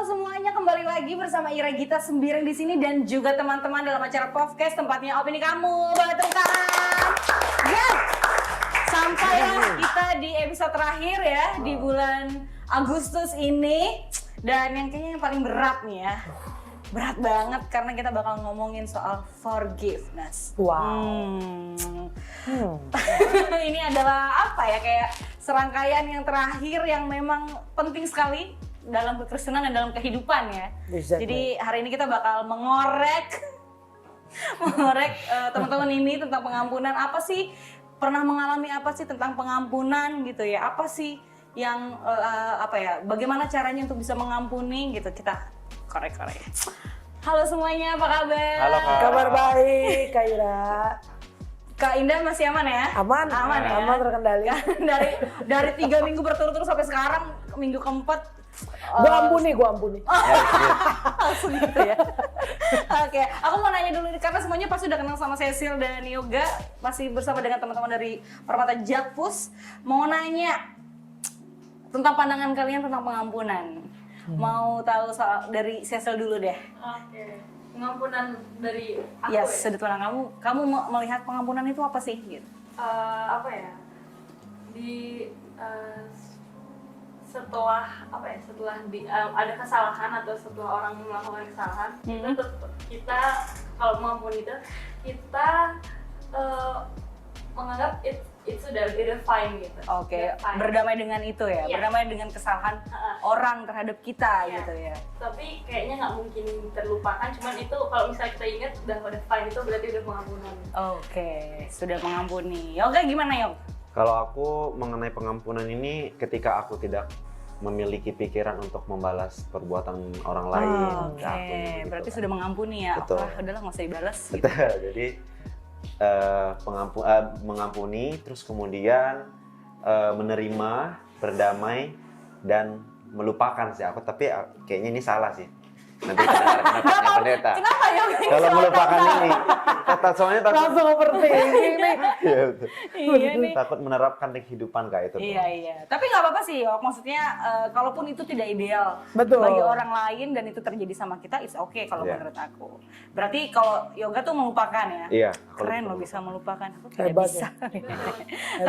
semuanya, kembali lagi bersama Ira Gita Sembiring di sini dan juga teman-teman dalam acara podcast tempatnya opini kamu. Batengkan. Yes. Sampai kita di episode terakhir ya di bulan Agustus ini, dan yang kayaknya yang paling berat nih ya. Berat banget karena kita bakal ngomongin soal forgiveness. Ini adalah apa ya, kayak serangkaian yang terakhir yang memang penting sekali dalam kekristenan dan dalam kehidupan ya. Exactly. Jadi hari ini kita bakal mengorek teman-teman ini tentang pengampunan. Apa sih, pernah mengalami apa sih tentang pengampunan gitu ya? Apa sih yang bagaimana caranya untuk bisa mengampuni gitu, kita korek-korek. Halo semuanya, apa kabar? Halo Kak. Kabar baik, Kak Ira. Kak Indah masih aman ya? Aman ya? Aman, terkendali. dari 3 minggu berturut-turut sampai sekarang minggu keempat. Gua ampuni. Langsung gitu ya. Oke, aku mau nanya dulu nih, karena semuanya pasti udah kenal sama Cecil dan Yoga, masih bersama dengan teman-teman dari Permata Jakpus. Mau nanya tentang pandangan kalian tentang pengampunan. Mau tahu soal dari Cecil dulu deh. Oke. Pengampunan dari aku Yes, ya? sudut pandang kamu melihat pengampunan itu apa sih gitu? Apa ya? Setelah ada kesalahan atau setelah orang melakukan kesalahan, kita kalau mengampuni itu kita menganggap itu udah fine gitu. Oke, Udah fine. berdamai dengan itu ya, Iya. berdamai dengan kesalahan orang terhadap kita Iya. gitu ya. Tapi kayaknya nggak mungkin terlupakan. Cuman itu kalau misalnya kita ingat udah fine, itu berarti udah pengampunan. Oke, sudah mengampuni. Yoga gimana Yog? Kalau aku mengenai pengampunan ini, ketika aku tidak memiliki pikiran untuk membalas perbuatan orang lain. Oke, ya aku gitu berarti kan. sudah mengampuni ya. Betul. Udahlah nggak usah dibalas. Gitu. Betul. Jadi mengampuni, terus kemudian menerima, berdamai, dan melupakan sih aku. Tapi kayaknya ini salah sih. Nanti pendapatnya pendeta. Kenapa Yog? Kalau melupakan ini, soalnya takut. Langsung overthinking nih. Iya, betul. Iya nih. Takut menerapkan di kehidupan kayak itu. Iya. Tapi nggak apa-apa sih Yog. Maksudnya kalaupun itu tidak ideal Betul. bagi orang lain dan itu terjadi sama kita, it's okay kalau Iya. menurut aku. Berarti kalau Yoga tuh melupakan ya. Iya. aku Keren lupa. loh bisa melupakan, aku tidak Hebat bisa. ya.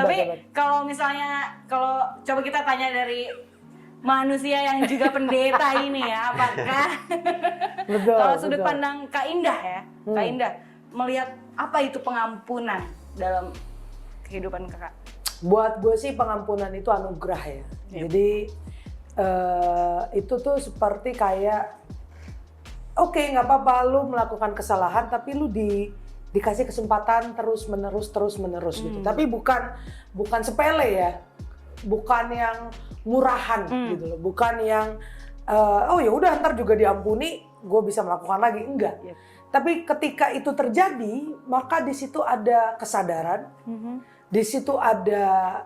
Tapi Hebat. kalau misalnya, kalau coba kita tanya dari manusia yang juga pendeta ini ya, apakah Betul. kalau sudut betul. pandang Kak Indah ya, Kak Indah melihat apa itu pengampunan dalam kehidupan kakak? Buat gue sih pengampunan itu anugerah ya. Yep. Jadi itu tuh seperti kayak oke, nggak apa-apa lu melakukan kesalahan, tapi lu dikasih kesempatan terus menerus gitu. Tapi bukan sepele ya, bukan yang murahan gitu loh, bukan yang oh ya udah ntar juga diampuni, gue bisa melakukan lagi, enggak. Yep. Tapi ketika itu terjadi, maka di situ ada kesadaran, di situ ada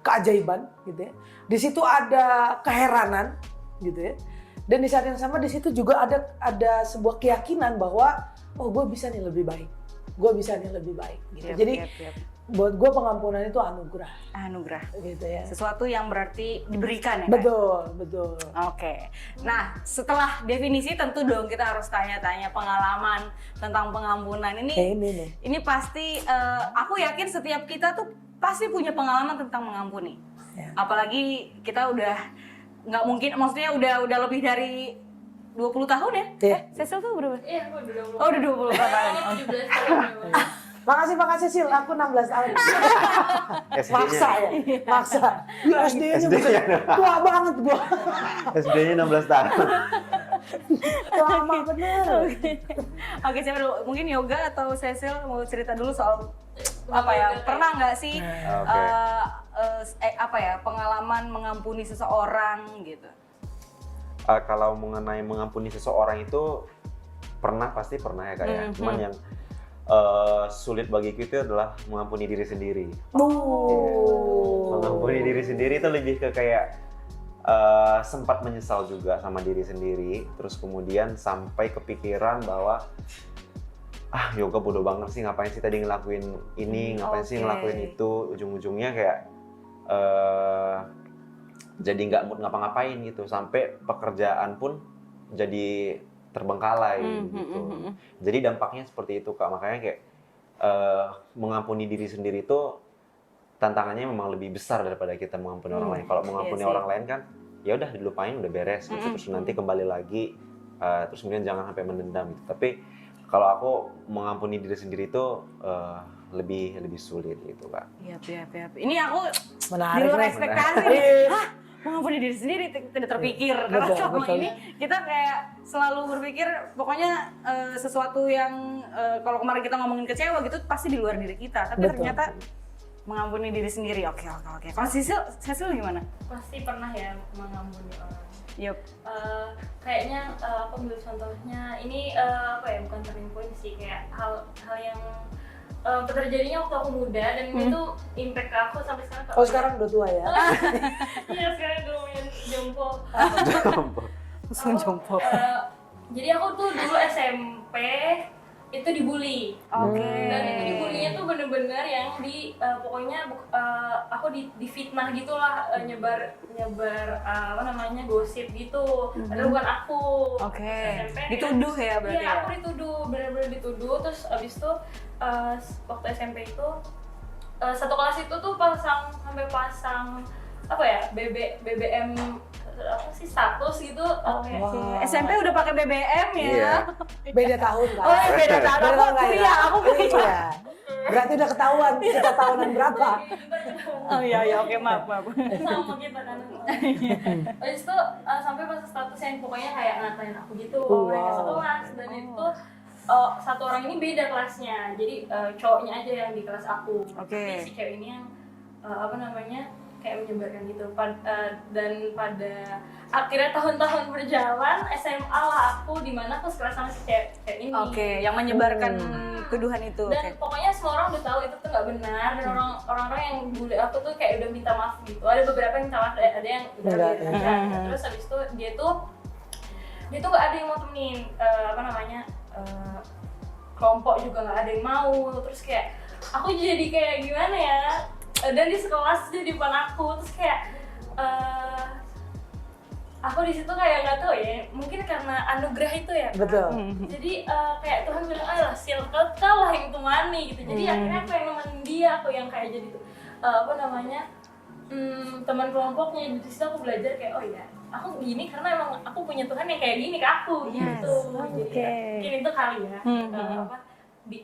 keajaiban gitu ya, di situ ada keheranan gitu ya, dan di saat yang sama di situ juga ada sebuah keyakinan bahwa oh gue bisa nih lebih baik gitu. Jadi Yep. buat gue pengampunan itu anugerah gitu ya. Sesuatu yang berarti diberikan ya. Kak? Betul. Oke. Nah, setelah definisi tentu dong kita harus tanya-tanya pengalaman tentang pengampunan ini. Nih. Ini pasti aku yakin setiap kita tuh pasti punya pengalaman tentang mengampuni. Ya. Apalagi kita udah nggak mungkin, maksudnya udah lebih dari 20 tahun ya? Iya. Cecil tuh berapa? Iya, aku udah 20. Oh, udah 20 tahun. 17 tahun. Makasih Sil, aku 16 tahun. Maksa ya? Maksa. Ya SD-nya SD-nya. tua banget gua. SD-nya 16 tahun. Lama bener. Oke, siapa dulu? Mungkin Yoga atau Cecil mau cerita dulu soal apa ya? Pernah nggak sih Oke. pengalaman mengampuni seseorang gitu? Kalau mengenai mengampuni seseorang itu pasti pernah ya Kak ya. Cuman yang sulit bagiku itu adalah mengampuni diri sendiri. Mengampuni diri sendiri itu lebih ke kayak sempat menyesal juga sama diri sendiri, terus kemudian sampai kepikiran bahwa Yoga bodoh banget sih, ngapain sih tadi ngelakuin ini, ngapain sih ngelakuin itu, ujung-ujungnya kayak jadi nggak mood ngapa-ngapain gitu, sampai pekerjaan pun jadi terbengkalai gitu. Jadi dampaknya seperti itu Kak, makanya kayak mengampuni diri sendiri itu tantangannya memang lebih besar daripada kita mengampuni orang lain. Kalau mengampuni orang lain kan ya udah dilupain, udah beres gitu. Terus nanti kembali lagi, terus kemudian jangan sampai mendendam gitu. Tapi kalau aku mengampuni diri sendiri itu lebih sulit gitu Kak. Iya. Ini aku Menarik di luar nih. ekspektasi. Iya. Hah? Mengampuni diri sendiri tidak terpikir. Karena selama ini kita kayak selalu berpikir pokoknya sesuatu yang kalau kemarin kita ngomongin kecewa gitu pasti di luar diri kita. Tapi Betul. ternyata mengampuni diri sendiri. Oke. Kalau Cecil gimana? Pasti pernah ya mengampuni orang. Yup. Kayaknya aku ambil contohnya ini apa ya, bukan turning point sih, kayak hal yang terjadinya waktu aku muda dan itu impact ke aku sampai sekarang. Oh sekarang udah tua ya? Iya sekarang udah lumayan jompo. Langsung jompo. Jadi aku tuh dulu SMP itu dibully. Dan itu dibulinya tuh bener-bener yang pokoknya aku difitnah gitulah, nyebar apa namanya, gosip gitu. Padahal bukan aku. SMP Dituduh ya berarti. Iya, aku dituduh, bener-bener dituduh. Terus abis itu waktu SMP itu satu kelas itu tuh sampai pasang apa ya, BBM apa sih, status gitu. SMP udah pakai BBM ya. Iya. Beda tahun kan? Oh, beda tahun. Aku nggak kuliah, ya? aku kuliah. Iya. Berarti udah ketahuan kita tahunan berapa? Oh iya, oke, maaf. Sama kita kan. Habis itu sampai pas status yang pokoknya kayak ngatain aku gitu, kayak satu kelas. Dan itu satu orang ini beda kelasnya, jadi cowoknya aja yang di kelas aku. Tapi si cewek ini yang apa namanya, kayak menyebarkan gitu. Dan pada akhirnya tahun-tahun berjalan SMA lah aku, dimana aku sekelas sama si cewek ini. Yang menyebarkan tuduhan itu. Dan pokoknya semua orang udah tahu itu tuh nggak benar, dan orang-orang yang bully aku tuh kayak udah minta maaf gitu. Ada beberapa yang minta maaf, ada yang udah biarin aja. Terus habis itu dia tuh nggak ada yang mau temenin apa namanya, kelompok juga nggak ada yang mau. Terus kayak aku jadi kayak gimana ya, dan di sekelas jadi depan aku. Terus kayak aku di situ kayak nggak tahu ya, mungkin karena anugerah itu ya. Betul. Jadi kayak Tuhan bilang, alah circle kau lah yang temani gitu. Jadi akhirnya aku yang nemenin dia, aku yang kayak jadi apa namanya, teman kelompoknya. Di situ aku belajar kayak, oh iya, aku gini karena emang aku punya Tuhan yang kayak gini ke aku gitu. Jadi mungkin itu kali ya, apa di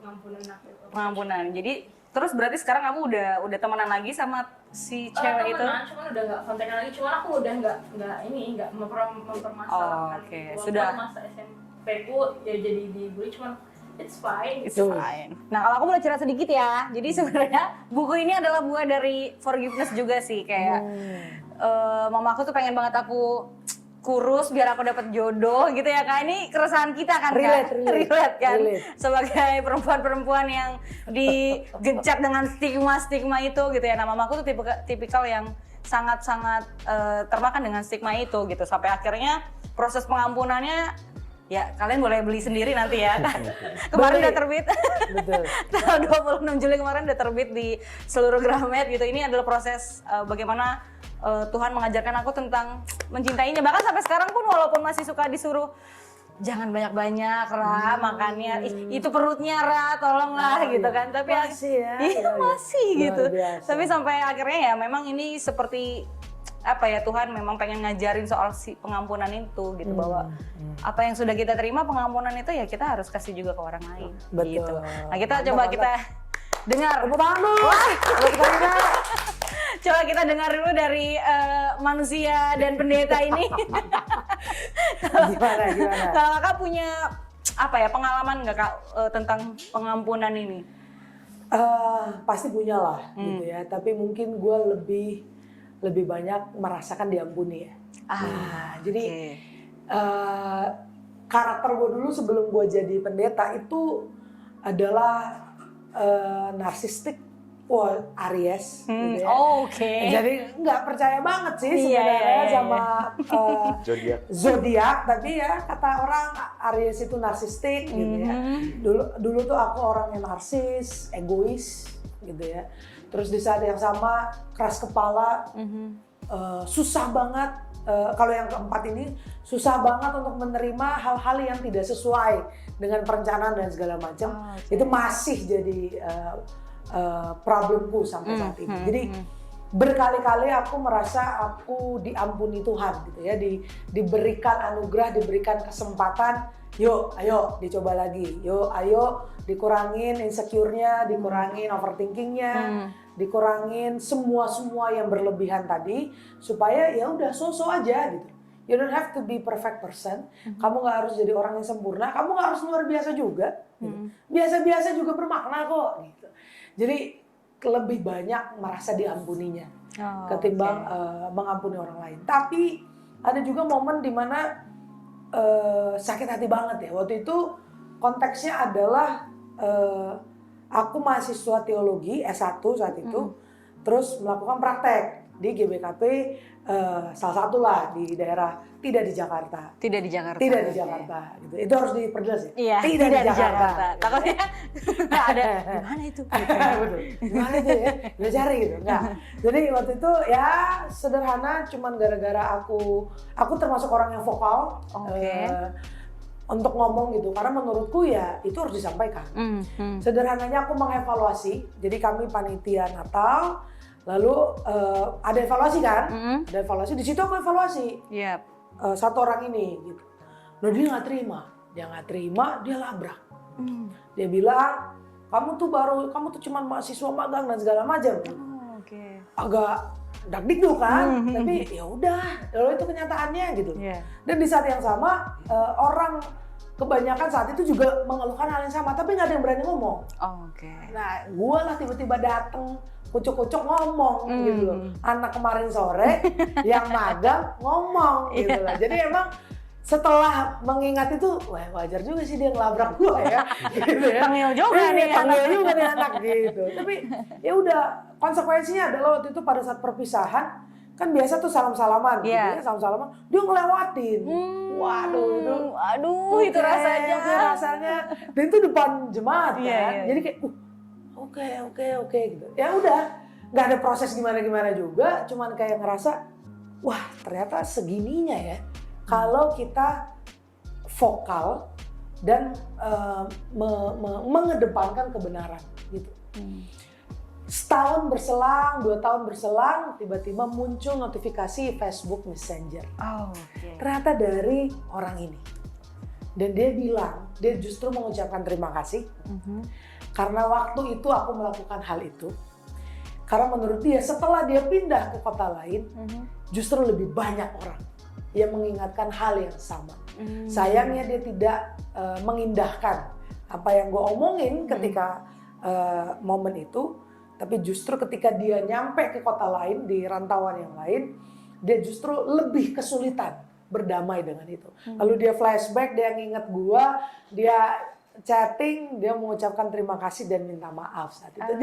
pengampunan aku itu. Pengampunan. Jadi terus berarti sekarang kamu udah temenan lagi sama si cewek itu? Temenan, cuman udah nggak kontekan lagi. Cuman aku udah nggak mempermasalahkan. Oke. Walaupun Sudah. masa SMP ku ya jadi dibully, cuman it's fine. It's fine. Nah, kalau aku boleh cerita sedikit ya. Jadi sebenarnya buku ini adalah buah dari forgiveness juga sih, kayak mama aku tuh pengen banget aku kurus biar aku dapat jodoh gitu ya Kak. Ini keresahan kita kan, relate kan. Sebagai perempuan-perempuan yang digencet dengan stigma itu gitu ya. Nah, mama aku tuh tipikal yang sangat-sangat termakan dengan stigma itu gitu. Sampai akhirnya proses pengampunannya ya kalian boleh beli sendiri nanti ya. Kemarin udah terbit. Betul. Tanggal 26 Juli kemarin udah terbit di seluruh Gramet gitu. Ini adalah proses bagaimana Tuhan mengajarkan aku tentang mencintainya. Bahkan sampai sekarang pun walaupun masih suka disuruh jangan banyak-banyak Ra makannya, itu perutnya Ra tolonglah gitu kan. Tapi masih ya. Iya masih gitu. Biasa. Tapi sampai akhirnya ya memang ini seperti apa ya, Tuhan memang pengen ngajarin soal si pengampunan itu gitu, bahwa apa yang sudah kita terima pengampunan itu ya kita harus kasih juga ke orang lain. Betul. Gitu. Nah kita coba kita dengar. Tepuk tangan dulu. Tepuk tangan. Coba kita dengar dulu dari manusia dan pendeta ini. Gimana? Kalau Kakak punya apa ya pengalaman nggak Kak tentang pengampunan ini? Pasti punya lah gitu ya. Tapi mungkin gue lebih banyak merasakan diampuni ya. Jadi karakter gue dulu sebelum gue jadi pendeta itu adalah narsistik. Wah, Aries gitu ya. Jadi nggak percaya banget sih sebenarnya sama zodiak, tapi ya kata orang Aries itu narsistik gitu ya. Dulu tuh aku orang yang narsis, egois gitu ya. Terus di saat yang sama keras kepala, susah banget. Kalau yang keempat ini susah banget untuk menerima hal-hal yang tidak sesuai dengan perencanaan dan segala macam. Itu masih jadi problemku sampai saat ini. Jadi berkali-kali aku merasa aku diampuni Tuhan gitu ya, diberikan anugerah, diberikan kesempatan. Yuk, ayo dicoba lagi. Yuk, ayo dikurangin insecure-nya, dikurangin overthinkingnya, dikurangin semua yang berlebihan tadi, supaya ya udah so-so aja gitu. You don't have to be perfect person. Kamu nggak harus jadi orang yang sempurna. Kamu nggak harus luar biasa juga. Gitu. Biasa-biasa juga bermakna kok. Gitu. Jadi lebih banyak merasa diampuninya ketimbang mengampuni orang lain. Tapi ada juga momen dimana sakit hati banget ya. Waktu itu konteksnya adalah aku mahasiswa teologi S1 saat itu, terus melakukan praktek di GBKP, salah satu lah di daerah, tidak di Jakarta. Tidak di Jakarta. Tidak di Jakarta. Gitu. Itu harus diperjelas ya. Iya, tidak di Jakarta. Takutnya nggak ada. Di mana itu? Betul. Gimana itu ya? Udah cari gitu. Enggak. Jadi waktu itu ya sederhana, cuman gara-gara aku termasuk orang yang vokal. Untuk ngomong gitu, karena menurutku ya itu harus disampaikan. Sederhananya aku mengevaluasi, jadi kami panitia Natal, lalu ada evaluasi kan, ada evaluasi, di situ aku evaluasi satu orang ini gitu. Nah dia nggak terima, dia labrak. Dia bilang, kamu tuh cuma mahasiswa magang dan segala macam. Agak dakdikduk kan, tapi ya udah, kalau itu kenyataannya gitu. Dan di saat yang sama orang kebanyakan saat itu juga mengeluhkan hal yang sama, tapi nggak ada yang berani ngomong. Nah, gue lah tiba-tiba dateng kucuk-kucuk ngomong gitu loh. Anak kemarin sore yang magang ngomong gitu loh. Jadi emang setelah mengingat itu, wah wajar juga sih dia ngelabrak gue ya. Gitu ya. Tengil juga nih anak gitu. Tapi ya udah, konsekuensinya adalah waktu itu pada saat perpisahan kan biasa tuh salam-salaman gitu ya, salam-salaman, dia ngelewatin. Waduh itu rasanya. Dan itu depan jemaat kan. Jadi kayak oke gitu. Ya udah, nggak ada proses gimana juga, cuman kayak ngerasa wah ternyata segininya ya kalau kita vokal dan mengedepankan kebenaran gitu. Setahun berselang, 2 tahun berselang, tiba-tiba muncul notifikasi Facebook Messenger. Ternyata dari orang ini. Dan dia bilang, dia justru mengucapkan terima kasih. Karena waktu itu aku melakukan hal itu. Karena menurut dia setelah dia pindah ke kota lain, justru lebih banyak orang yang mengingatkan hal yang sama. Sayangnya dia tidak mengindahkan apa yang gue omongin ketika momen itu. Tapi justru ketika dia nyampe ke kota lain, di rantauan yang lain, dia justru lebih kesulitan berdamai dengan itu. Lalu dia flashback, dia nginget gua, dia chatting, dia mengucapkan terima kasih dan minta maaf saat itu.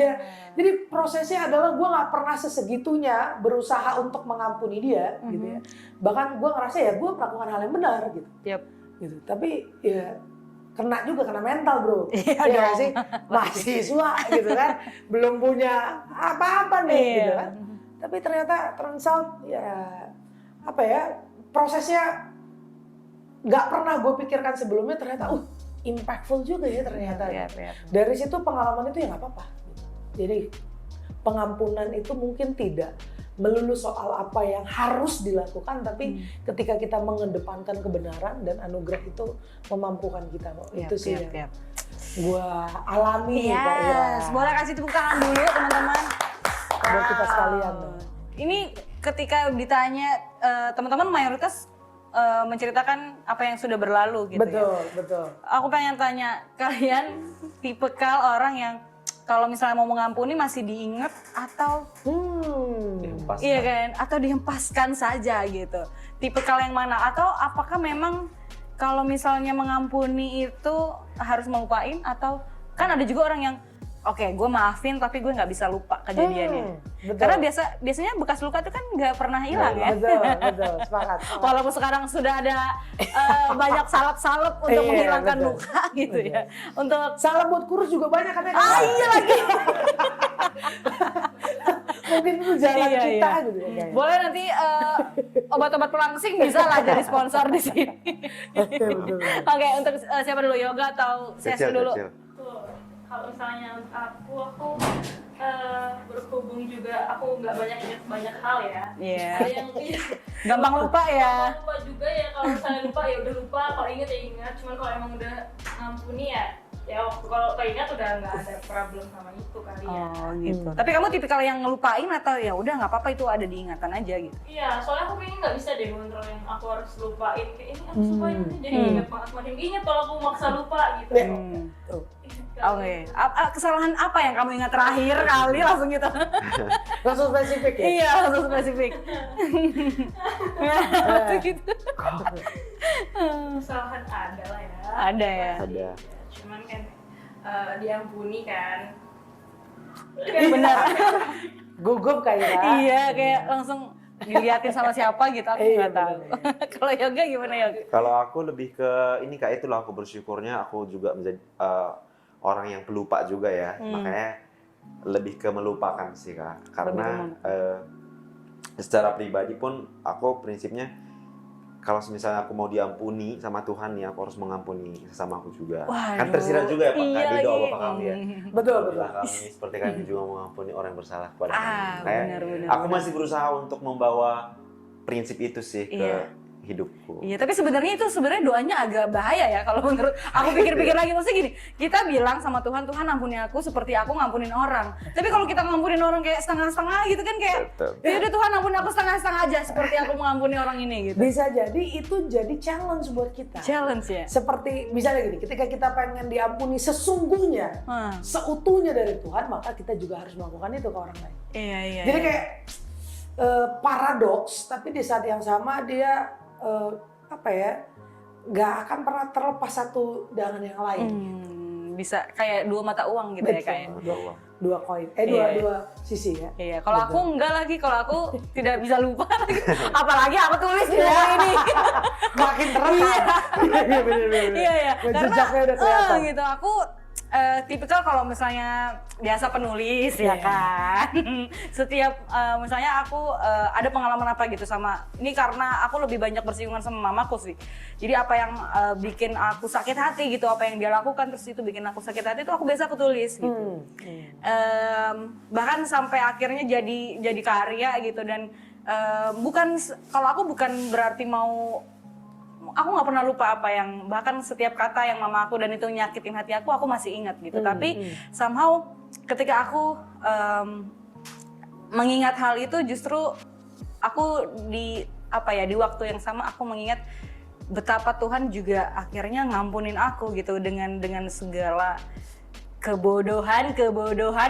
Jadi prosesnya adalah gua nggak pernah sesegitunya berusaha untuk mengampuni dia, gitu ya. Bahkan gua ngerasa ya gua melakukan hal yang benar, gitu. Gitu. Tapi ya kena mental bro, ya sih mahasiswa gitu kan, belum punya apa-apa nih gitu kan. Tapi ternyata turns out ya prosesnya nggak pernah gue pikirkan sebelumnya, ternyata impactful juga ya ternyata. Dari situ pengalaman itu ya nggak apa-apa. Jadi pengampunan itu mungkin tidak melulu soal apa yang harus dilakukan, tapi ketika kita mengedepankan kebenaran dan anugerah itu memampukan kita kok. Itu sih yang gua alami Kak Ira. Boleh kasih tepuk tangan dulu teman-teman. Buat kita sekalian. Ini ketika ditanya teman-teman mayoritas menceritakan apa yang sudah berlalu gitu. Betul. Aku pengen tanya, kalian tipikal orang yang kalau misalnya mau mengampuni masih diingat atau dihempaskan. Iya kan, atau dihempaskan saja gitu. Tipikal yang mana? Atau apakah memang kalau misalnya mengampuni itu harus melupain, atau kan ada juga orang yang oke, gue maafin tapi gue nggak bisa lupa kejadiannya. Betul. Karena biasanya bekas luka itu kan nggak pernah hilang ya. Betul, sepakat. Walaupun sekarang sudah ada banyak salep-salep untuk Iya, menghilangkan betul. luka gitu ya. Untuk Salam buat kurus juga banyak kan ya? iya lagi. Mungkin itu jalan Iya, kita iya. gitu ya. kayaknya. Boleh nanti obat-obat pelangsing bisa lah jadi sponsor di sini. Betul. Oke, untuk siapa dulu, Yoga atau Sesi dulu? Kecil. Tuh, kalau misalnya aku berhubung juga aku nggak banyak ingat banyak hal ya. Iya. Ada yang Gampang lupa ya. lupa juga ya, kalau misalnya lupa ya udah lupa, kalau ingat ya ingat. Cuman kalau emang udah ngampuni ya waktu kalau keingat udah nggak ada problem sama itu kali ya. Oh gitu. Tapi kamu tipikal yang ngelupain atau ya udah nggak apa-apa itu ada diingatan aja gitu? Iya, soalnya aku kayaknya nggak bisa deh ngontrol yang aku harus lupain. Kayak ini aku lupain, jadi ingat banget, makin ingat kalau aku maksa lupa gitu. Tuh. Oke. Kesalahan apa yang kamu ingat terakhir kali langsung gitu? Langsung spesifik ya? Iya, langsung spesifik. Gitu. Kesalahan ada lah ya. Ada ya. Ada. Cuman kan diampuni kan. Benar. Gugup kayaknya. Iya, kayak langsung diliatin sama siapa gitu, aku Iya, nggak tahu. Kalau Yoga gimana Yoga? Kalau aku lebih ke ini Kak, itulah aku bersyukurnya aku juga menjadi orang yang pelupa juga ya. Makanya lebih ke melupakan sih Kak. Karena secara pribadi pun aku prinsipnya kalau misalnya aku mau diampuni sama Tuhan ya aku harus mengampuni sesama aku juga. Kan Waduh. tersirat juga ya Pak, Iya di doa lagi. Bapak kami ya. Betul. Apabila kami seperti kami juga mengampuni orang yang bersalah kepada kami. Kayak benar. aku masih berusaha untuk membawa prinsip itu sih ke Iya. hidupku. Iya, tapi sebenarnya doanya agak bahaya ya kalau menurut aku pikir-pikir lagi. Maksudnya gini, kita bilang sama Tuhan, Tuhan ampuni aku seperti aku ngampunin orang. Tapi kalau kita ngampunin orang kayak setengah-setengah gitu kan kayak, Betul. ya udah Tuhan ampuni aku setengah-setengah aja seperti aku mengampuni orang ini gitu. Bisa jadi itu jadi challenge buat kita. Challenge ya. Seperti misalnya gini, ketika kita pengen diampuni sesungguhnya, seutuhnya dari Tuhan, maka kita juga harus melakukan itu ke orang lain. Iya. Jadi kayak paradoks, tapi di saat yang sama dia nggak akan pernah terlepas satu dengan yang lain. Bisa kayak dua mata uang gitu ya Betul. kayak. Dua koin, Iya. dua sisi ya. Iya, kalau aku enggak lagi, kalau aku tidak bisa lupa lagi. Apalagi aku tulis di buku ini. Makin terekam. Iya. Jejaknya udah kelihatan. Gitu, aku tipikal kalau misalnya biasa penulis ya kan. Setiap misalnya aku ada pengalaman apa gitu sama ini karena aku lebih banyak bersinggungan sama mamaku sih. Jadi apa yang bikin aku sakit hati gitu, apa yang dia lakukan terus itu bikin aku sakit hati itu aku biasa aku tulis gitu. Bahkan sampai akhirnya jadi karya gitu dan kalau aku bukan berarti aku nggak pernah lupa apa yang bahkan setiap kata yang mama aku dan itu nyakitin hati aku masih ingat gitu. Tapi somehow ketika aku mengingat hal itu justru aku di waktu yang sama aku mengingat betapa Tuhan juga akhirnya ngampunin aku gitu dengan segala kebodohan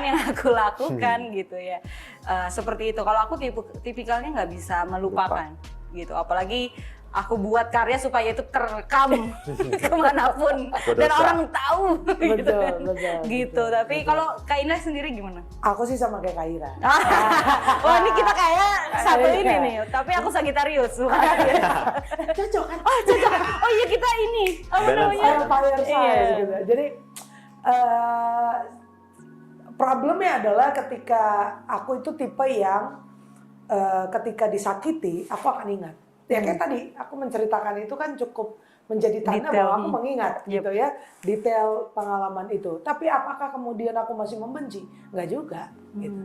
yang aku lakukan gitu ya. Seperti itu. Kalau aku tipikalnya nggak bisa melupakan gitu. Apalagi aku buat karya supaya itu terekam kemanapun dan orang tahu Betul. gitu. Tapi kalau Kak Indah sendiri gimana? Aku sih sama kayak Kak Ira. Oh ini kita kayak satu ini nih, tapi aku Sagittarius. Cocok kan? Oh cocok. Oh iya kita ini. Apa namanya? Fire signs Iya. gitu. Jadi problemnya adalah ketika aku itu tipe yang ketika disakiti aku akan ingat. Ya kayak tadi aku menceritakan itu kan cukup menjadi tanda Detail. bahwa aku mengingat gitu ya detail pengalaman itu. Tapi apakah kemudian aku masih membenci? Enggak juga gitu.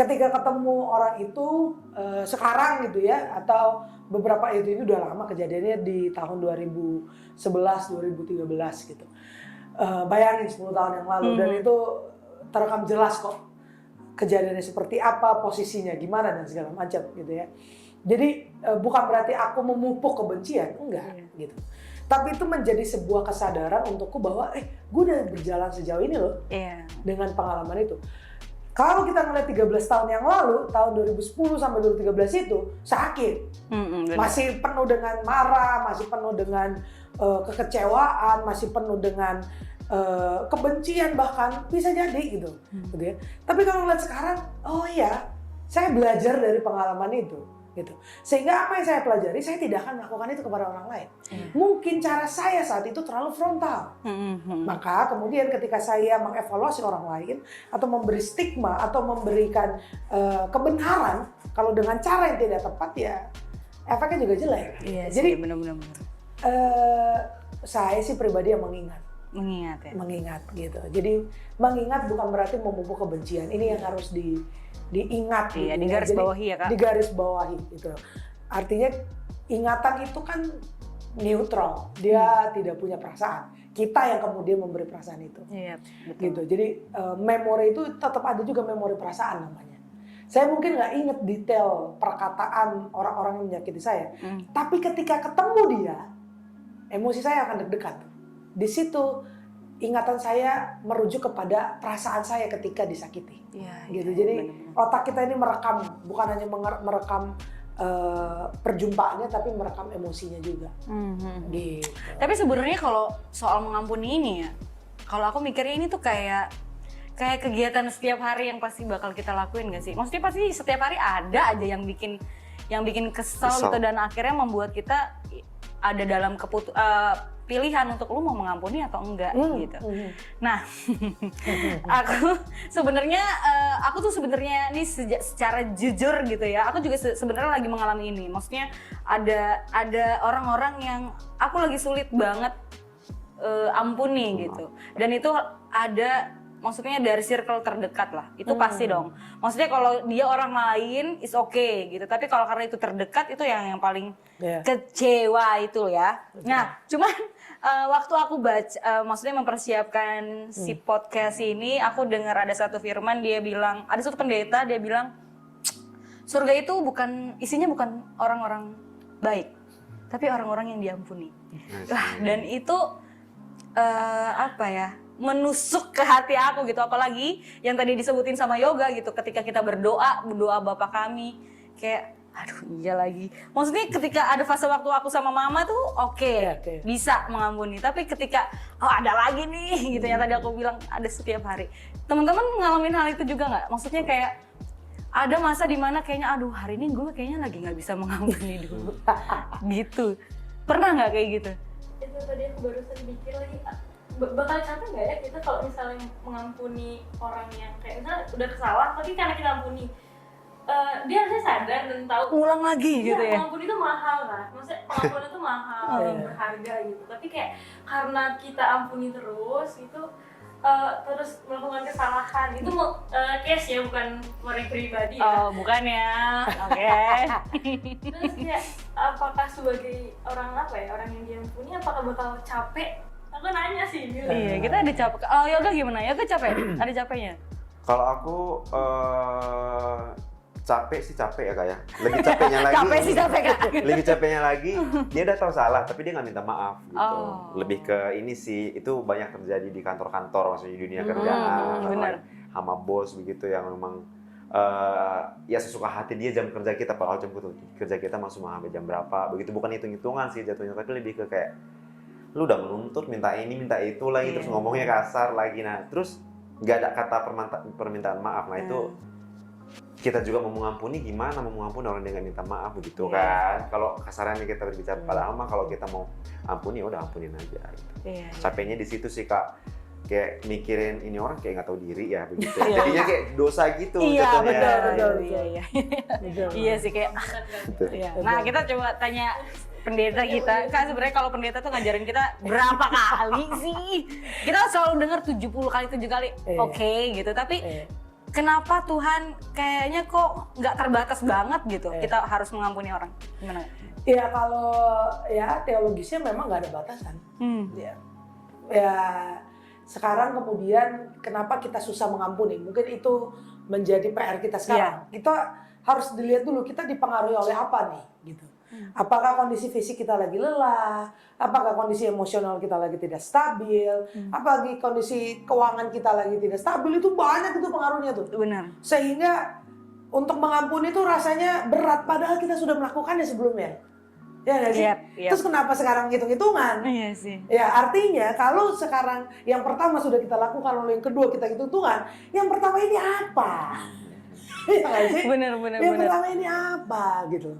Ketika ketemu orang itu sekarang gitu ya atau beberapa ini udah lama kejadiannya di tahun 2011 2013 gitu. Bayangin 10 tahun yang lalu dan itu terekam jelas kok kejadiannya seperti apa, posisinya gimana dan segala macam gitu ya. Jadi bukan berarti aku memupuk kebencian, enggak gitu. Tapi itu menjadi sebuah kesadaran untukku bahwa gue udah berjalan sejauh ini loh dengan pengalaman itu. Kalau kita ngeliat 13 tahun yang lalu, tahun 2010 sampai 2013 itu sakit. Masih penuh dengan marah, masih penuh dengan kekecewaan, masih penuh dengan kebencian bahkan bisa jadi gitu, gitu ya. Tapi kalau ngeliat sekarang, oh iya, saya belajar dari pengalaman itu, gitu. Sehingga apa yang saya pelajari, saya tidak akan melakukan itu kepada orang lain. Mungkin cara saya saat itu terlalu frontal. Maka kemudian ketika saya mengevaluasi orang lain atau memberi stigma atau memberikan kebenaran, kalau dengan cara yang tidak tepat ya efeknya juga jelek. Iya, jadi benar-benar. Saya sih pribadi yang mengingat Ya. mengingat gitu. Jadi mengingat bukan berarti memupuk kebencian. Ini yang harus diingat. Iya, gitu, digaris Jadi, bawahi ya Kak. digaris bawahi gitu. Artinya ingatan itu kan neutral. Dia tidak punya perasaan. Kita yang kemudian memberi perasaan itu. Iya, betul. Gitu. Jadi memori itu tetap ada juga memori perasaan namanya. Saya mungkin nggak inget detail perkataan orang-orang yang menyakiti saya. Tapi ketika ketemu dia, emosi saya akan deg-degan. Di situ ingatan saya merujuk kepada perasaan saya ketika disakiti. Iya, Gitu. iya, Jadi benar-benar. otak kita ini merekam, bukan hanya merekam perjumpaannya, tapi merekam emosinya juga. Gitu. Tapi sebenarnya kalau soal mengampuni ini ya, kalau aku mikirnya ini tuh kayak kegiatan setiap hari yang pasti bakal kita lakuin gak sih? Maksudnya pasti setiap hari ada aja yang bikin kesel gitu, dan akhirnya membuat kita ada dalam pilihan untuk lu mau mengampuni atau enggak gitu. Nah, aku tuh sebenarnya ini secara jujur gitu ya, aku juga sebenarnya lagi mengalami ini. Maksudnya ada orang-orang yang aku lagi sulit banget ampuni gitu. Dan itu ada, maksudnya dari circle terdekat lah, itu pasti dong. Maksudnya kalau dia orang lain is okay gitu, tapi kalau karena itu terdekat itu yang paling kecewa itu ya. Nah, cuman waktu aku baca, maksudnya mempersiapkan si podcast ini, aku dengar ada satu firman, dia bilang, ada satu pendeta dia bilang, surga itu isinya bukan orang-orang baik, tapi orang-orang yang diampuni. Wah, dan itu apa ya? Menusuk ke hati aku gitu, apalagi yang tadi disebutin sama Yoga gitu, ketika kita berdoa Bapa kami, kayak aduh iya lagi, maksudnya ketika ada fase waktu aku sama mama tuh oke, bisa mengampuni, tapi ketika ada lagi nih gitu yang tadi aku bilang ada setiap hari. Teman-teman ngalamin hal itu juga nggak? Maksudnya kayak ada masa dimana kayaknya aduh hari ini gue kayaknya lagi nggak bisa mengampuni dulu gitu, pernah nggak kayak gitu? Itu tadi aku barusan mikir lagi, bakal capek nggak ya kita kalau misalnya mengampuni orang yang kayak misalnya udah kesalah tapi karena kita ampuni, dia harusnya sadar dan tahu ulang lagi gitu ya. Pengampun itu mahal kan, maksudnya pengampun itu mahal dan berharga gitu. Tapi kayak karena kita ampuni terus itu terus melakukan kesalahan itu case ya, bukan orang pribadi ya. Oh bukan ya, oke. Terus kayak apakah sebagai orang orang yang diampuni apakah bakal capek? Aku nanya sih gitu. Iya, kita ada capek. Oh, Yoga gimana? Yoga capek? Ada capeknya? Kalau aku capek sih capek ya Kak ya. Lebih capeknya lagi. Capek sih capek Kak. Lebih capeknya lagi, dia udah tahu salah tapi dia nggak minta maaf gitu. Oh. Lebih ke ini sih, itu banyak terjadi di kantor-kantor, maksudnya di dunia kerjaan, bener. sama bos begitu yang memang ya sesuka hati dia jam kerja kita, padahal jam kerja kita masuk sampai jam berapa, begitu. Bukan hitung-hitungan sih jatuhnya, tapi lebih ke kayak lu udah menuntut minta ini minta itu lagi, terus ngomongnya kasar lagi, nah terus nggak ada kata permintaan maaf. Nah itu kita juga mau mengampuni, gimana mau mengampuni orang dia nggak minta maaf begitu kan. Kalau kasarannya kita berbicara, padahal mah kalau kita mau ampuni udah ampunin aja gitu. Capeknya di situ sih Kak, kayak mikirin ini orang kayak nggak tahu diri ya begitu. Jadinya kayak dosa gitu jatuhnya. Betul. Iya sih kayak Nah kita coba tanya pendeta kita, kan sebenarnya kalau pendeta tuh ngajarin kita berapa kali sih? Kita selalu dengar 70 kali 7 kali, oke gitu. Tapi kenapa Tuhan kayaknya kok nggak terbatas banget gitu? Kita harus mengampuni orang. Gimana? Ya kalau ya teologisnya memang nggak ada batasan. Ya sekarang kemudian kenapa kita susah mengampuni? Mungkin itu menjadi PR kita sekarang. Kita harus dilihat dulu kita dipengaruhi oleh apa nih gitu. Apakah kondisi fisik kita lagi lelah, apakah kondisi emosional kita lagi tidak stabil, apalagi kondisi keuangan kita lagi tidak stabil, itu banyak itu pengaruhnya tuh. Benar. Sehingga untuk mengampuni itu rasanya berat, padahal kita sudah melakukannya sebelumnya. Ya nggak sih? Yap. Terus kenapa sekarang hitung-hitungan? Iya sih. Ya artinya kalau sekarang yang pertama sudah kita lakukan, lalu yang kedua kita hitung-hitungan, yang pertama ini apa? Iya nggak sih? Bener. Yang pertama ini apa gitu.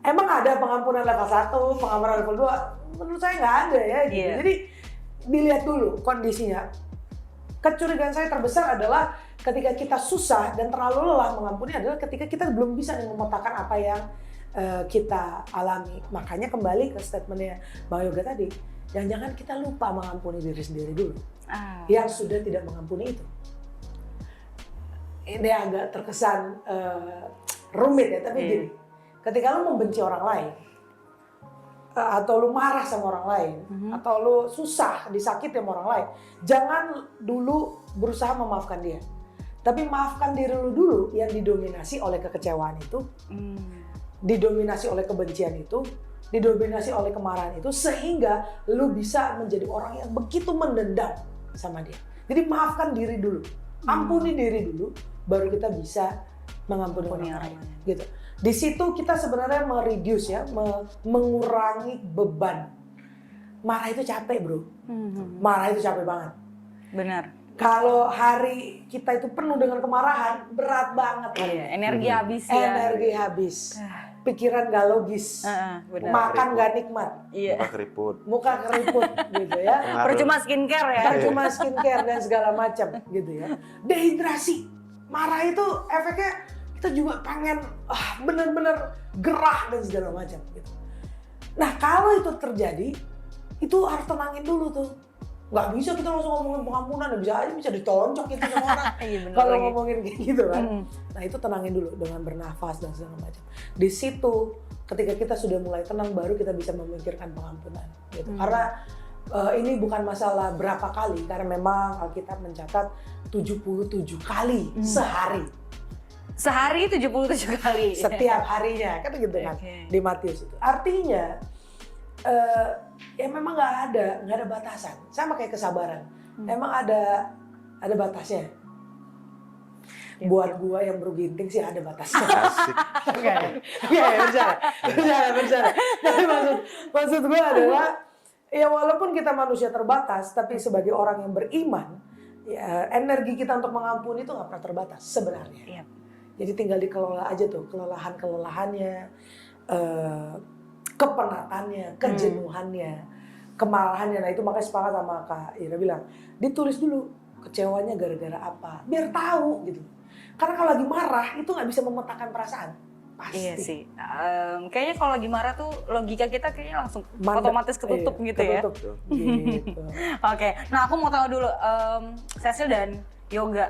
Emang ada pengampunan level 1, pengampunan level 2? Menurut saya nggak ada ya gitu. Iya. Jadi dilihat dulu kondisinya. Kecurigaan saya terbesar adalah ketika kita susah dan terlalu lelah mengampuni adalah ketika kita belum bisa memetakan apa yang kita alami. Makanya kembali ke statementnya Bang Yoga tadi, jangan-jangan kita lupa mengampuni diri sendiri dulu. Yang sudah tidak mengampuni itu. Ini agak terkesan rumit ya, tapi gini. Ketika lu membenci orang lain, atau lu marah sama orang lain, atau lu susah disakiti sama orang lain, jangan dulu berusaha memaafkan dia. Tapi maafkan diri lu dulu yang didominasi oleh kekecewaan itu, didominasi oleh kebencian itu, didominasi oleh kemarahan itu, sehingga lu bisa menjadi orang yang begitu mendendam sama dia. Jadi maafkan diri dulu, ampuni diri dulu, baru kita bisa mengampuni orang lain. Gitu. Di situ kita sebenarnya mereduce ya, mengurangi beban. Marah itu capek bro, marah itu capek banget. Benar. Kalau hari kita itu penuh dengan kemarahan, berat banget. Iya, energi habis ya. Energi habis. Pikiran gak logis, benar. makan gak nikmat, Muka keriput. muka keriput gitu ya. Percuma skincare ya. Percuma skincare dan segala macam gitu ya. Dehidrasi, marah itu efeknya kita juga pengen bener-bener gerah dan segala macam gitu. Nah kalau itu terjadi, itu harus tenangin dulu tuh. Nggak bisa kita langsung ngomongin pengampunan, bisa aja bisa ditonjok gitu sama orang. Kalau ngomongin kayak gitu kan. Nah itu tenangin dulu dengan bernafas dan segala macam. Di situ ketika kita sudah mulai tenang baru kita bisa memikirkan pengampunan gitu. Karena ini bukan masalah berapa kali, karena memang Alkitab mencatat 77 kali sehari. Sehari 77 kali. Setiap harinya kan gitu kan di Matius itu. Artinya ya memang nggak ada batasan. Sama kayak kesabaran. Emang ada batasnya. Buat gua yang baru ginting sih ada batasnya. Bercanda. Tapi maksud gua adalah ya walaupun kita manusia terbatas, tapi sebagai orang yang beriman, ya, energi kita untuk mengampuni itu nggak pernah terbatas sebenarnya. Iya. Jadi tinggal dikelola aja tuh kelelahannya, kepenatannya, kejenuhannya, kemarahannya. Nah itu makanya sepakat sama Kak Ira bilang, ditulis dulu kecewanya gara-gara apa, biar tahu gitu. Karena kalau lagi marah itu nggak bisa memetakan perasaan. Pasti. Iya sih. Kayaknya kalau lagi marah tuh logika kita kayaknya langsung otomatis ketutup gitu ya. Ketutup. Gitu. Oke. Nah aku mau tahu dulu, Cecil dan Yoga,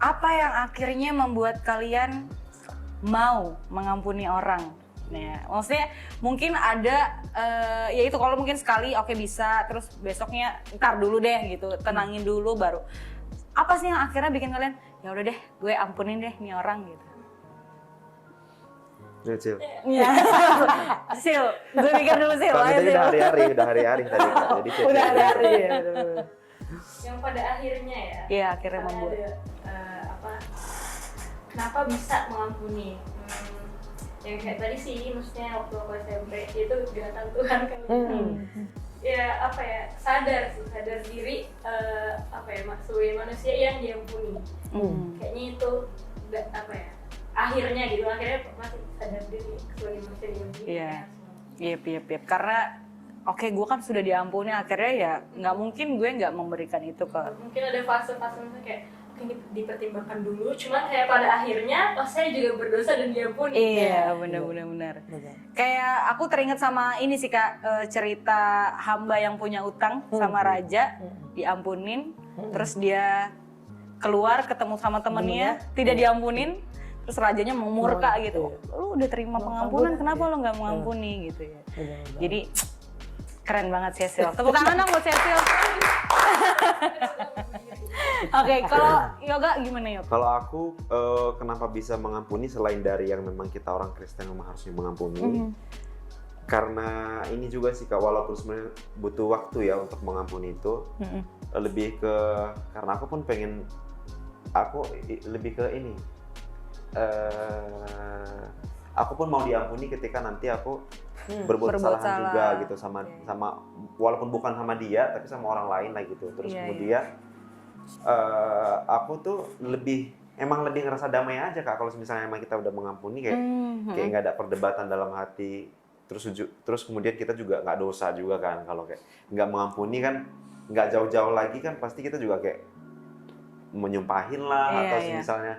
apa yang akhirnya membuat kalian mau mengampuni orang? Nah, maksudnya mungkin ada, ya itu kalau mungkin sekali oke bisa, terus besoknya ntar dulu deh gitu, tenangin dulu baru. Apa sih yang akhirnya bikin kalian, ya udah deh, gue ampunin deh nih orang gitu? Cil. Iya. Sil, gue pikir dulu Sil. Kalau Ayo, kita Sil. udah hari-hari tadi Kak. Jadi Cil. Udah hari ya. Yang pada akhirnya ya. Iya, akhirnya membuat. Kenapa bisa mengampuni? Yang kayak tadi sih, maksudnya waktu aku SMP itu gerakan Tuhan kan. Ya apa ya, sadar diri sebagai manusia yang diampuni. Kayaknya itu akhirnya masih sadar diri sebagai manusia diampuni. Iya. Karena oke, gue kan sudah diampuni, akhirnya ya nggak mungkin gue nggak memberikan itu ke. Mungkin ada fase-fase kayak dipertimbangkan dulu, cuman kayak pada akhirnya saya juga berdosa dan diampuni. Iya, benar. Kayak aku teringat sama ini sih Kak, cerita hamba yang punya utang sama raja, diampunin, terus dia keluar ketemu sama temennya, tidak diampunin, terus rajanya mau murka gitu. Lu udah terima pengampunan, kenapa lu nggak mengampuni gitu ya? Jadi keren banget Cecil. Tepuk tangan dong buat Cecil. Oke, kalau Yoga gimana Yoga? Kalau aku kenapa bisa mengampuni selain dari yang memang kita orang Kristen memang harusnya mengampuni. Karena ini juga sih Kak, walaupun sebenarnya butuh waktu ya untuk mengampuni itu, lebih ke karena aku lebih ke ini. Aku pun mau diampuni ketika nanti aku berbuat berbuat kesalahan salah. juga gitu sama walaupun bukan sama dia tapi sama orang lain lah gitu. Terus Iya, kemudian aku tuh emang lebih ngerasa damai aja Kak kalau misalnya emang kita udah mengampuni kayak nggak ada perdebatan dalam hati. Terus kemudian kita juga nggak dosa juga kan kalau kayak nggak mengampuni kan nggak jauh-jauh lagi kan pasti kita juga kayak menyumpahin lah Iya, atau iya. misalnya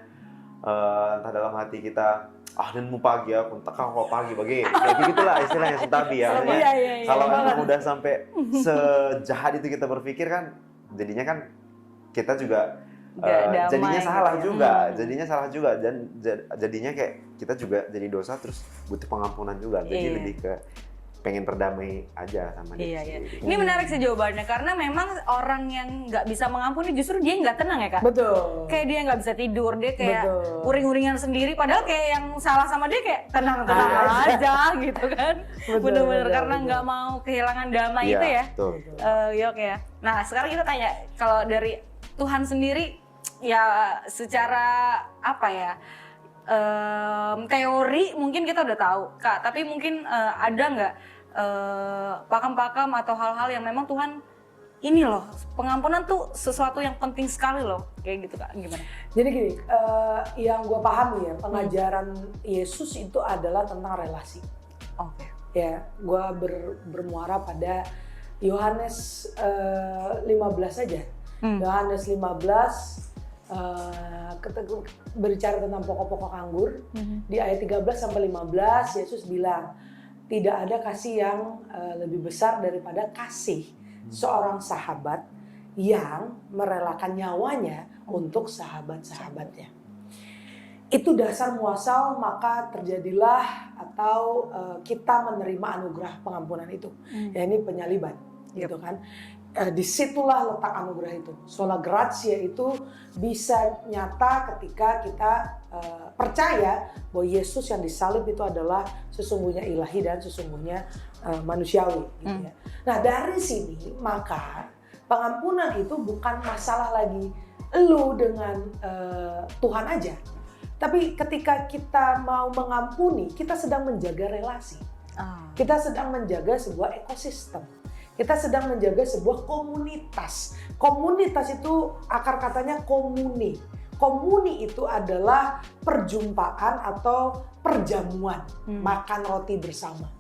entah dalam hati kita dan mau pagi aku tak kalau pagi bagi kayak gitulah istilahnya sentabi ya. Maksudnya, Iya. kalau emang udah sampai sejahat itu kita berpikir kan jadinya kan kita juga Nggak jadinya damai salah gitu ya. juga, jadinya salah juga dan jadinya kayak kita juga jadi dosa terus butuh pengampunan juga. Jadi Iya. lebih ke pengen berdamai aja sama diri Iya. sendiri. Ini menarik sih jawabannya karena memang orang yang nggak bisa mengampuni justru dia nggak tenang ya Kak. Betul. Kayak dia nggak bisa tidur, dia kayak Betul. uring-uringan sendiri. Padahal kayak yang salah sama dia kayak tenang aja gitu kan. Betul, Bener-bener betul, karena betul. nggak mau kehilangan damai Iya, itu ya. betul. Yok ya. Nah sekarang kita tanya kalau dari Tuhan sendiri ya secara apa ya teori mungkin kita udah tahu Kak. Tapi mungkin ada nggak pakam-pakam atau hal-hal yang memang Tuhan ini loh pengampunan tuh sesuatu yang penting sekali loh kayak gitu Kak gimana? Jadi gini, yang gue pahami ya, pengajaran Yesus itu adalah tentang relasi. Oke. Ya, gue bermuara pada Yohanes 15 saja. Yohanes 15 berbicara tentang pokok-pokok anggur. Di ayat 13 sampai 15 Yesus bilang, tidak ada kasih yang lebih besar daripada kasih seorang sahabat yang merelakan nyawanya untuk sahabat-sahabatnya. Itu dasar muasal maka terjadilah atau kita menerima anugerah pengampunan itu. Ya ini penyaliban gitu kan. Disitulah letak anugerah itu. Sola gratia itu bisa nyata ketika kita percaya bahwa Yesus yang disalib itu adalah sesungguhnya ilahi dan sesungguhnya manusiawi gitu ya. Nah dari sini maka pengampunan itu bukan masalah lagi lu dengan Tuhan aja. Tapi ketika kita mau mengampuni, kita sedang menjaga relasi. Kita sedang menjaga sebuah ekosistem. Kita sedang menjaga sebuah komunitas. Komunitas itu akar katanya komuni. Komuni itu adalah perjumpaan atau perjamuan, makan roti bersama.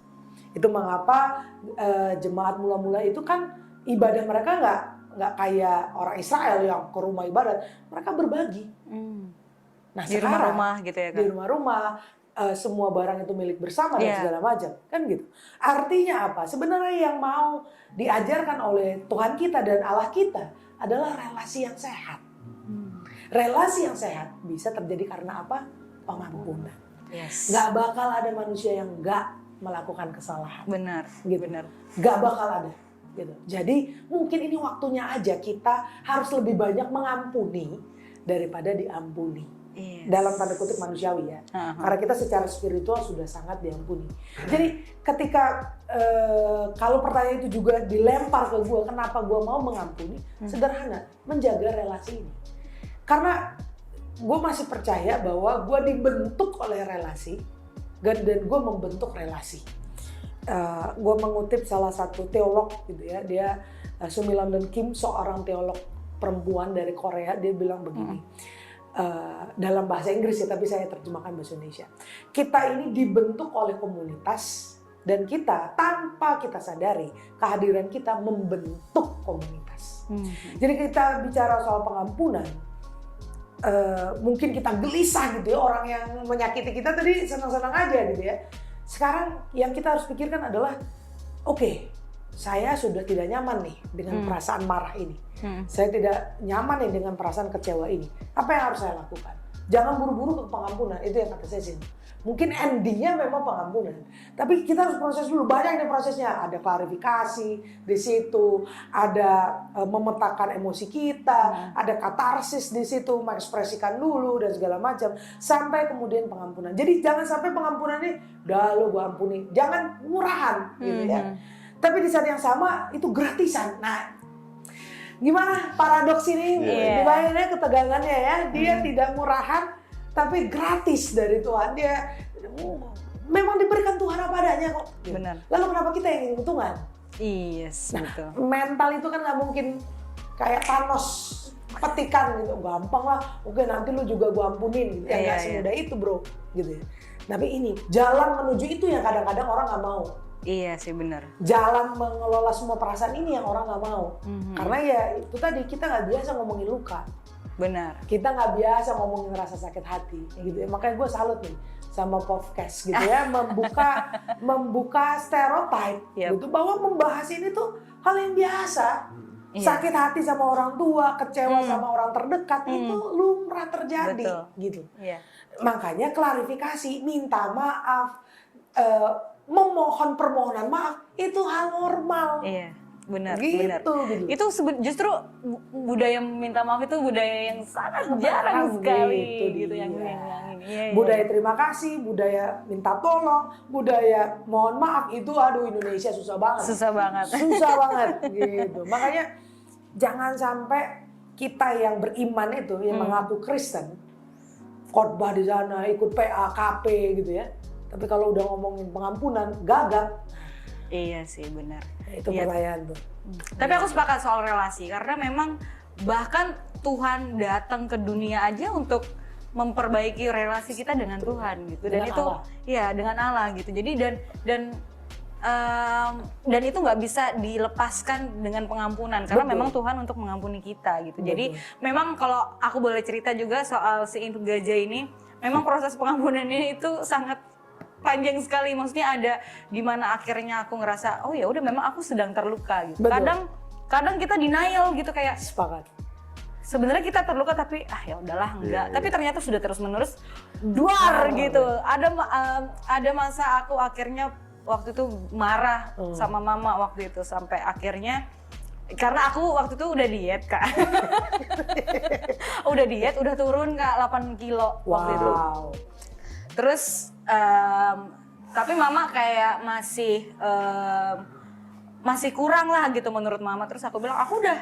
Itu mengapa jemaat mula-mula itu kan ibadah mereka nggak kayak orang Israel yang ke rumah ibadat, mereka berbagi. Nah, Di sekarang, rumah-rumah gitu ya kan? Di rumah-rumah, semua barang itu milik bersama dan Iya. segala macam, kan gitu. Artinya apa? Sebenarnya yang mau diajarkan oleh Tuhan kita dan Allah kita adalah relasi yang sehat. Relasi yang sehat bisa terjadi karena apa? Pengampunan. Yes. Gak bakal ada manusia yang gak melakukan kesalahan. Benar. Gitu. Benar. Gak bakal ada. Gitu. Jadi mungkin ini waktunya aja kita harus lebih banyak mengampuni daripada diampuni. Yes. Dalam tanda kutip manusiawi ya. Karena kita secara spiritual sudah sangat diampuni. Jadi ketika kalau pertanyaan itu juga dilempar ke gue, kenapa gue mau mengampuni? Sederhana, menjaga relasi ini. Karena gue masih percaya bahwa gue dibentuk oleh relasi dan gue membentuk relasi. Gue mengutip salah satu teolog gitu ya, dia Sumi London Kim, seorang teolog perempuan dari Korea, dia bilang begini. Dalam bahasa Inggris ya, tapi saya terjemahkan bahasa Indonesia. Kita ini dibentuk oleh komunitas dan kita tanpa kita sadari kehadiran kita membentuk komunitas. Jadi kita bicara soal pengampunan, mungkin kita gelisah gitu ya, orang yang menyakiti kita tadi senang-senang aja gitu ya. Sekarang yang kita harus pikirkan adalah, oke, saya sudah tidak nyaman nih dengan perasaan marah ini. Saya tidak nyaman nih dengan perasaan kecewa ini. Apa yang harus saya lakukan? Jangan buru-buru ke pengampunan, itu yang kata saya sih. Mungkin endingnya memang pengampunan, tapi kita harus proses dulu. Banyak nih prosesnya, ada klarifikasi di situ, ada memetakan emosi kita, ada katarsis di situ, mengekspresikan dulu dan segala macam, sampai kemudian pengampunan. Jadi jangan sampai pengampunan ini, udah lu gua ampuni, jangan murahan gitu ya. Tapi di saat yang sama itu gratisan. Nah, gimana paradoks ini? Dibayangin ketegangannya ya. Dia tidak murahan, tapi gratis dari Tuhan. Dia Memang diberikan Tuhan apa adanya kok. Gitu. Benar. Lalu kenapa kita yang ingin keuntungan? Yes, betul. Mental itu kan nggak mungkin kayak Thanos petikan gitu, gampang lah. Oke nanti lu juga gua ampunin gitu. Ya nggak semudah itu bro, gitu ya. Tapi ini jalan menuju itu yang kadang-kadang orang nggak mau. Iya sih benar. Jalan mengelola semua perasaan ini yang orang nggak mau. Karena ya itu tadi kita nggak biasa ngomongin luka. Benar. Kita nggak biasa ngomongin rasa sakit hati, gitu ya. Makanya gue salut nih sama podcast gitu ya, membuka stereotip gitu bahwa membahas ini tuh hal yang biasa. Sakit hati sama orang tua, kecewa sama orang terdekat itu lumrah terjadi. Betul. Gitu. Iya. Makanya klarifikasi, minta maaf, memohon permohonan maaf itu hal normal. Iya. Benar, gitu, benar. Gitu. Itu justru budaya minta maaf itu budaya yang sangat jarang sekali gitu yang ini. Iya, budaya terima kasih, budaya minta tolong, budaya mohon maaf itu aduh Indonesia susah banget. Susah banget. Susah banget gitu. Makanya jangan sampai kita yang beriman itu yang mengaku Kristen khotbah di sana, ikut PA, KP gitu ya. Tapi kalau udah ngomongin pengampunan, gagap. Iya sih benar. Itu pertanyaan tuh. Tapi aku sepakat soal relasi karena memang bahkan Tuhan datang ke dunia aja untuk memperbaiki relasi kita dengan Tuhan gitu. Dan Dengan itu Allah. ya dengan Allah gitu. Jadi dan itu nggak bisa dilepaskan dengan pengampunan karena Betul. memang Tuhan untuk mengampuni kita gitu. Jadi memang kalau aku boleh cerita juga soal si induk gajah ini, memang proses pengampunan ini itu sangat panjang sekali. Maksudnya ada di mana akhirnya aku ngerasa oh ya udah memang aku sedang terluka gitu. Betul. Kadang kita denial gitu kayak Sepakat. sebenarnya kita terluka tapi ya udahlah enggak. Tapi ternyata sudah terus-menerus duar gitu. Ada masa aku akhirnya waktu itu marah sama mama waktu itu sampai akhirnya karena aku waktu itu udah diet Kak. Udah diet, udah turun Kak 8 kilo waktu itu. Terus tapi mama kayak masih kurang lah gitu menurut mama. Terus aku bilang aku udah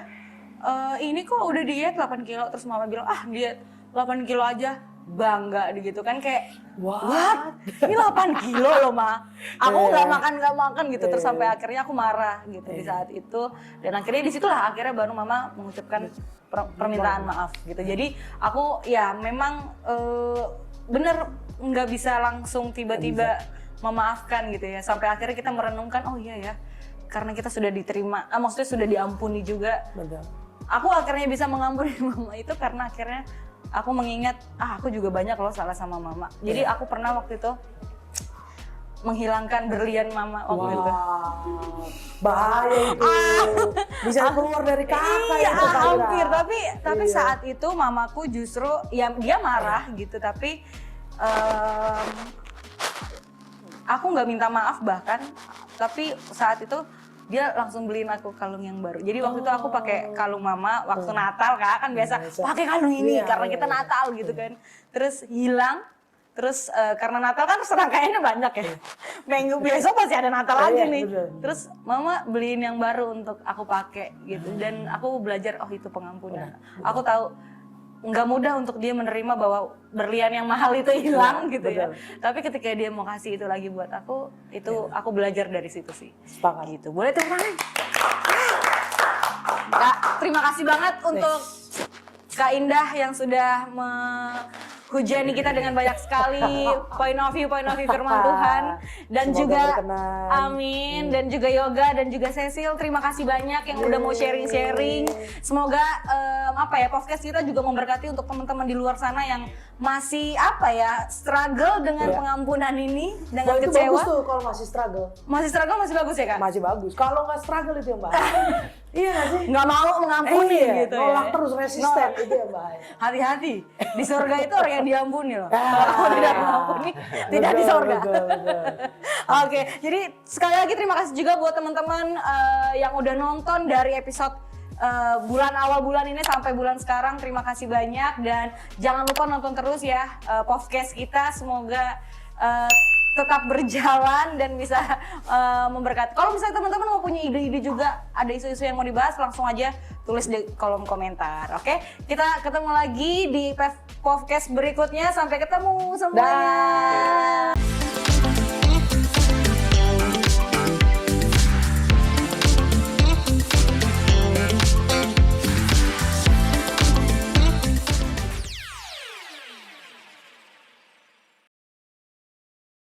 ini kok udah diet 8 kilo. Terus mama bilang diet 8 kilo aja bangga gitu kan kayak what? Ini 8 kilo loh Ma. Aku nggak makan gitu. Terus sampai akhirnya aku marah gitu di saat itu. Dan akhirnya disitulah akhirnya baru mama mengucapkan permintaan maaf gitu. Jadi aku ya memang bener nggak bisa langsung tiba-tiba memaafkan gitu ya. Sampai akhirnya kita merenungkan oh iya ya karena kita sudah diterima, maksudnya sudah diampuni juga. Betul. Aku akhirnya bisa mengampuni mama itu karena akhirnya aku mengingat aku juga banyak loh salah sama mama. Jadi aku pernah waktu itu menghilangkan berlian mama waktu itu. Bahaya itu. Bisa keluar dari kakak Iya, itu Kak Ira. hampir. Tapi saat itu mamaku justru ya dia marah gitu tapi aku nggak minta maaf bahkan, tapi saat itu dia langsung beliin aku kalung yang baru. Jadi waktu itu aku pakai kalung mama waktu Natal Kak, kan biasa pakai kalung ini karena kita Natal gitu kan. Terus hilang, terus karena Natal kan serangkaiannya banyak ya. Minggu besok pasti ada Natal lagi nih. Terus mama beliin yang baru untuk aku pakai gitu. Dan aku belajar itu pengampunan. Aku tahu nggak mudah untuk dia menerima bahwa berlian yang mahal itu hilang gitu ya. Tapi ketika dia mau kasih itu lagi buat aku, itu aku belajar dari situ sih. Sepakat. Gitu. Boleh tepuk tangan? Kak, terima kasih banget untuk Kak Indah yang sudah menghujani kita dengan banyak sekali point of view firman Tuhan dan Semoga juga berkenan. amin dan juga Yoga dan juga Cecil, terima kasih banyak yang udah mau sharing-sharing. Semoga podcast kita juga memberkati untuk teman-teman di luar sana yang masih struggle dengan pengampunan ini, dengan Itu kecewa. bagus tuh kalau masih struggle. Masih struggle masih bagus ya Kak? Masih bagus. Kalau nggak struggle itu yang bahaya. Iya nggak sih? Nggak mau mengampuni gitu ya. Nolak terus resisten itu yang bahaya. Hati-hati, di surga itu orang yang diampuni loh. Kalau tidak mengampuni, tidak di surga. Betul. Oke, jadi sekali lagi terima kasih juga buat teman-teman yang udah nonton dari episode bulan awal bulan ini sampai bulan sekarang. Terima kasih banyak dan jangan lupa nonton terus ya podcast kita. Semoga tetap berjalan dan bisa memberkati. Kalau misalnya teman-teman mau punya ide-ide juga, ada isu-isu yang mau dibahas, langsung aja tulis di kolom komentar. Oke, kita ketemu lagi di podcast berikutnya. Sampai ketemu semuanya.